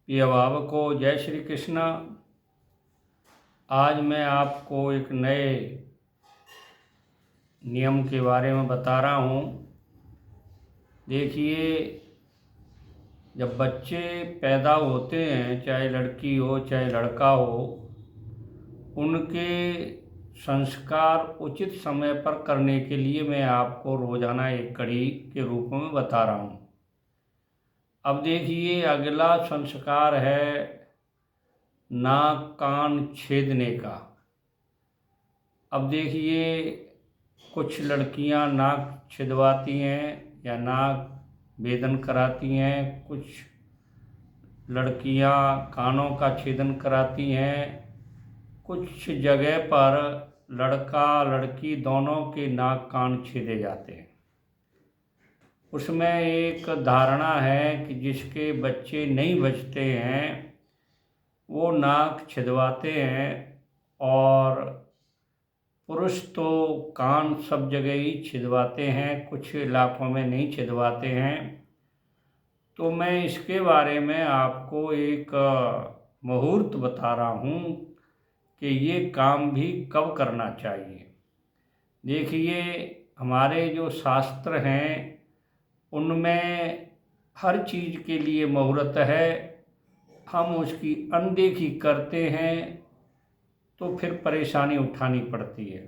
प्रिय भाव को जय श्री कृष्ण। आज मैं आपको एक नए नियम के बारे में बता रहा हूँ। देखिए, जब बच्चे पैदा होते हैं, चाहे लड़की हो चाहे लड़का हो, उनके संस्कार उचित समय पर करने के लिए मैं आपको रोज़ाना एक कड़ी के रूप में बता रहा हूँ। अब देखिए, अगला संस्कार है नाक कान छेदने का। अब देखिए, कुछ लड़कियां नाक छिदवाती हैं या नाक भेदन कराती हैं, कुछ लड़कियां कानों का छेदन कराती हैं, कुछ जगह पर लड़का लड़की दोनों के नाक कान छेदे जाते हैं। उसमें एक धारणा है कि जिसके बच्चे नहीं बचते हैं वो नाक छिदवाते हैं, और पुरुष तो कान सब जगह ही छिदवाते हैं, कुछ इलाकों में नहीं छिदवाते हैं। तो मैं इसके बारे में आपको एक मुहूर्त बता रहा हूँ कि ये काम भी कब करना चाहिए। देखिए, हमारे जो शास्त्र हैं उनमें हर चीज़ के लिए मुहूर्त है। हम उसकी अनदेखी करते हैं तो फिर परेशानी उठानी पड़ती है।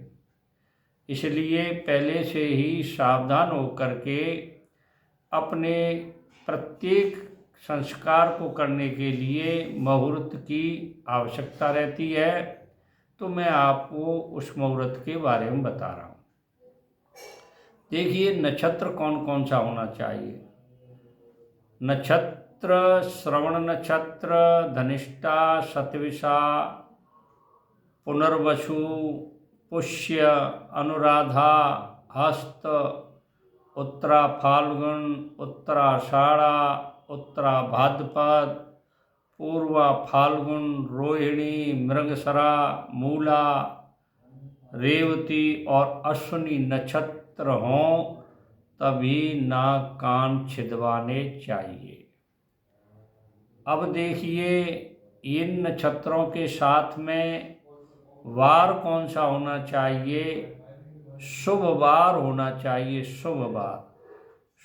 इसलिए पहले से ही सावधान होकर के अपने प्रत्येक संस्कार को करने के लिए मुहूर्त की आवश्यकता रहती है। तो मैं आपको उस मुहूर्त के बारे में बता रहा हूँ। देखिए, नक्षत्र कौन कौन सा होना चाहिए। नक्षत्र श्रवण नक्षत्र, धनिष्ठा, शतविषा, पुनर्वसु, पुष्य, अनुराधा, हस्त, उत्तरा फाल्गुन, उत्तराषाढ़ा, उत्तरा भाद्रपद, पूर्वा फाल्गुन, रोहिणी, मृगशिरा, मूला, रेवती और अश्विनी नक्षत्र हों तभी नाक कान छिदवाने चाहिए। अब देखिए, इन नक्षत्रों के साथ में वार कौन सा होना चाहिए। शुभ वार होना चाहिए। शुभ वार,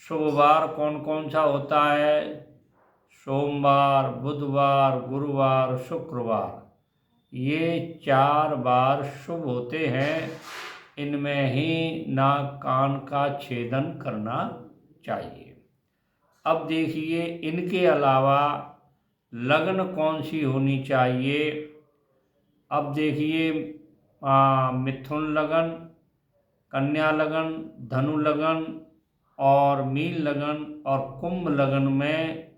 शुभ वार कौन कौन सा होता है। सोमवार, बुधवार, गुरुवार, शुक्रवार, ये 4 बार शुभ होते हैं। इनमें ही नाक कान का छेदन करना चाहिए। अब देखिए, इनके अलावा लगन कौन सी होनी चाहिए। अब देखिए, मिथुन लगन, कन्या लगन, धनु लगन और मीन लगन और कुंभ लगन में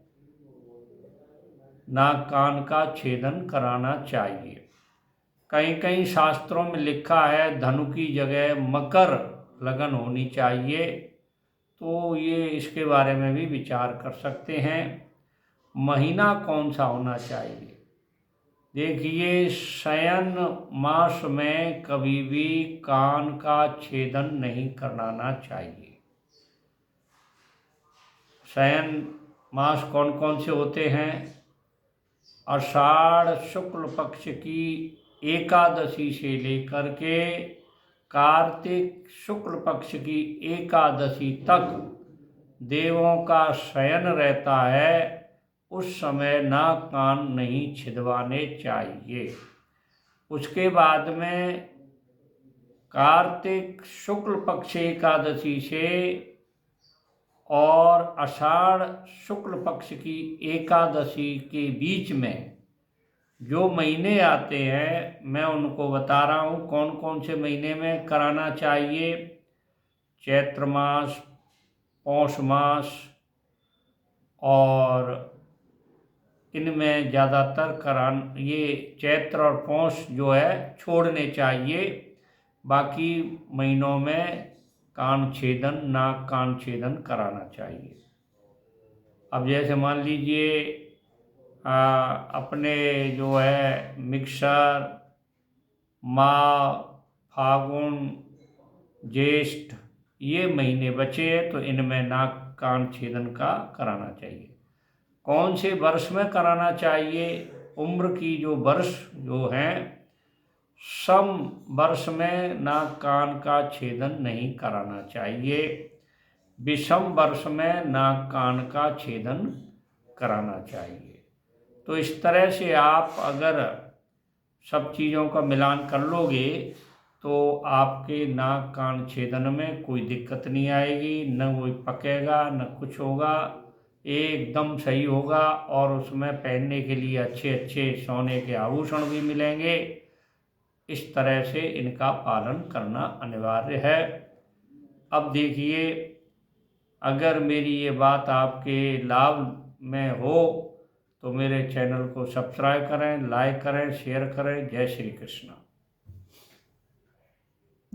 नाक कान का छेदन कराना चाहिए। कहीं कहीं शास्त्रों में लिखा है धनु की जगह मकर लगन होनी चाहिए। तो ये इसके बारे में भी विचार कर सकते हैं। महीना कौन सा होना चाहिए। देखिए, शयन मास में कभी भी कान का छेदन नहीं कराना चाहिए। शयन मास कौन कौन से होते हैं। आषाढ़ शुक्ल पक्ष की एकादशी से लेकर के कार्तिक शुक्ल पक्ष की एकादशी तक देवों का शयन रहता है। उस समय नाक कान नहीं छिदवाने चाहिए। उसके बाद में कार्तिक शुक्ल पक्ष एकादशी से और आषाढ़ शुक्ल पक्ष की एकादशी के बीच में जो महीने आते हैं, मैं उनको बता रहा हूँ कौन कौन से महीने में कराना चाहिए। चैत्र मास, पौष मास, और इनमें ज़्यादातर ये चैत्र और पौष जो है छोड़ने चाहिए। बाकी महीनों में कान छेदन, नाक कान छेदन कराना चाहिए। अब जैसे मान लीजिए, अपने जो है मिक्सर, माघ, फागुन, ज्येष्ठ, ये महीने बचे हैं तो इनमें नाक कान छेदन का कराना चाहिए। कौन से वर्ष में कराना चाहिए? उम्र की जो वर्ष जो हैं, सम वर्ष में नाक कान का छेदन नहीं कराना चाहिए, विषम वर्ष में नाक कान का छेदन कराना चाहिए। तो इस तरह से आप अगर सब चीज़ों का मिलान कर लोगे तो आपके नाक कान छेदन में कोई दिक्कत नहीं आएगी, न कोई पकेगा न कुछ होगा, एकदम सही होगा। और उसमें पहनने के लिए अच्छे अच्छे सोने के आभूषण भी मिलेंगे। इस तरह से इनका पालन करना अनिवार्य है। अब देखिए, अगर मेरी ये बात आपके लाभ में हो तो मेरे चैनल को सब्सक्राइब करें, लाइक करें, शेयर करें। जय श्री कृष्ण।